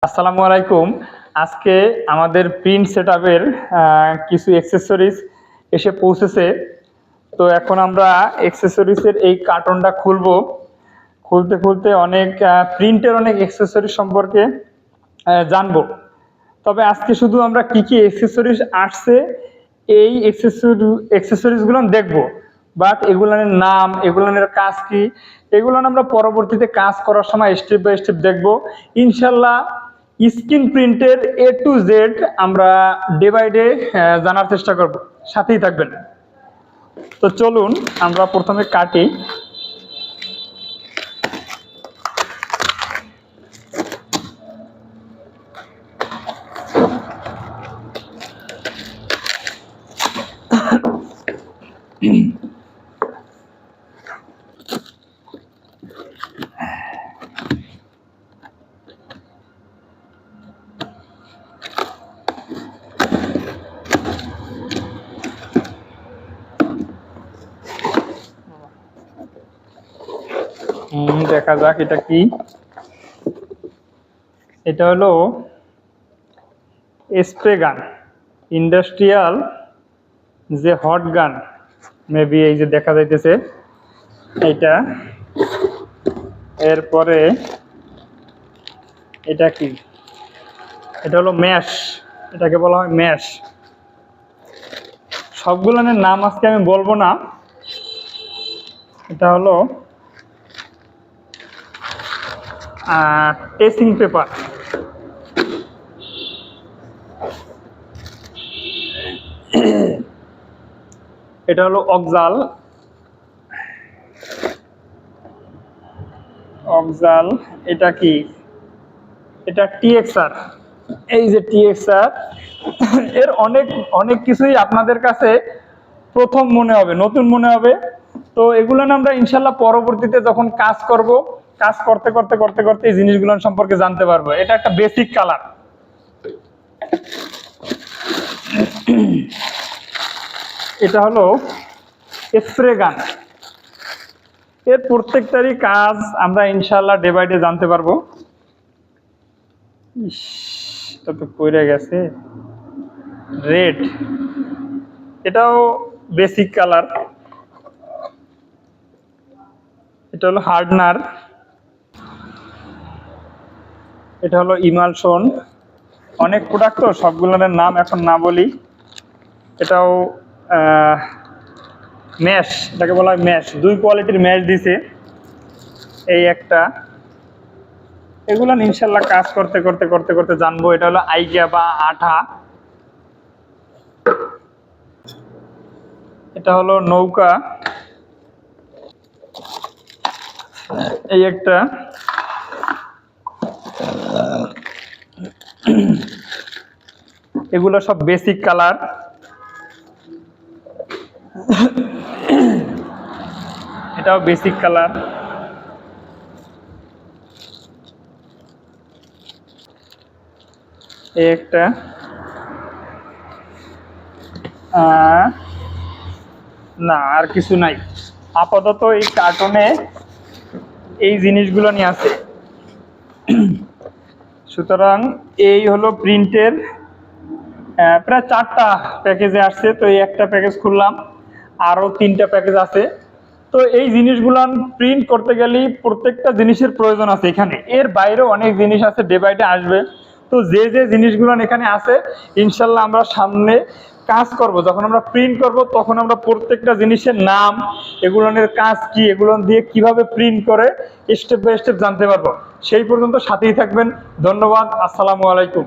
আসসালামু আলাইকুম। আজকে আমাদের প্রিন্ট সেটআপের কিছু অ্যাক্সেসরিজ এসে পৌঁছেছে। তো এখন আমরা অ্যাক্সেসরিজের এই কার্টনটা খুলবো। খুলতে খুলতে অনেক প্রিন্টের অনেক অ্যাক্সেসরিজ সম্পর্কে জানবো। তবে আজকে শুধু আমরা কি কি অ্যাক্সেসরিজ আসছে এই অ্যাক্সেসরিজগুলো দেখবো। বাট এগুলোর নাম, এগুলোর কাজ কি, এগুলো আমরা পরবর্তীতে কাজ করার সময় স্টেপ বাই স্টেপ দেখবো ইনশাল্লাহ। স্ক্রিন প্রিন্টের A to Z আমরা ডে বাই ডে জানার চেষ্টা করব, সাথেই থাকবেন। তো চলুন আমরা প্রথমে কাটি। দেখা যাক এটা কি। এটা হলো স্প্রে গান, ইন্ডাস্ট্রিয়াল যে হট গান, মেবি এই যে দেখা যাইতেছে এইটা। এরপরে এটা কি, এটা হলো ম্যাশ, এটাকে বলা হয় ম্যাশ। সবগুলোর নাম আজকে আমি বলবো না। এটা হলো টেসিং পেপার। এটা হলো অক্সাল, অক্সাল। এটা কি, এটা TXR। এই যে TXR, এর অনেক অনেক কিছুই আপনাদের কাছে প্রথম মনে হবে, নতুন মনে হবে। তো এগুলো আমরা ইনশাল্লাহ পরবর্তীতে যখন কাজ করব, কাজ করতে করতে করতে করতে এই জিনিসগুলো সম্পর্কে জানতে পারবো। এটা একটা বেসিক কালার। এটা হলো স্প্রে গান। এর প্রত্যেকটারই কাজ আমরা ইনশাল্লাহ ডে বাই ডে জানতে পারবো। এটা তো পড়ে গেছে, রেড। এটাও বেসিক কালার। এটা হলো হার্ডনার। এটা হলো ইমালশন। অনেক প্রোডাক্ট তো, সবগুলোর নাম এখন না বলি। এটাও ম্যাশ, এটাকে বলা হয় ম্যাশ। দুই কোয়ালিটির ম্যাশ দিছে এই একটা। এগুলো ইনশাল্লাহ কাজ করতে করতে করতে করতে জানবো। এটা হলো আইগা বা আঠা। এটা হলো নৌকা, এই একটা। এগুলো সব বেসিক কালার। এটাও বেসিক কালার। এই একটা। না, আর কিছু নাই আপাতত। এই কার্টনে এই জিনিসগুলো নিয়ে আছে। সুতরাং এই হলো প্রিন্টের প্রায় 4টা প্যাকেজে আসছে। তো এই একটা প্যাকেজ খুললাম, আরও 3টা প্যাকেজ আছে। তো এই জিনিসগুলো প্রিন্ট করতে গেলেই প্রত্যেকটা জিনিসের প্রয়োজন আছে এখানে। এর বাইরেও অনেক জিনিস আছে, ডে বাই ডে আসবে। তো যে যে জিনিসগুলো এখানে আছে ইনশাল্লাহ আমরা সামনে কাজ করব, যখন আমরা প্রিন্ট করব তখন আমরা প্রত্যেকটা জিনিসের নাম, এগুলোর কাজ কি, এগুলো দিয়ে কিভাবে প্রিন্ট করে স্টেপ বাই স্টেপ জানতে পারবো। সেই পর্যন্ত সাথেই থাকবেন। ধন্যবাদ। আসসালামু আলাইকুম।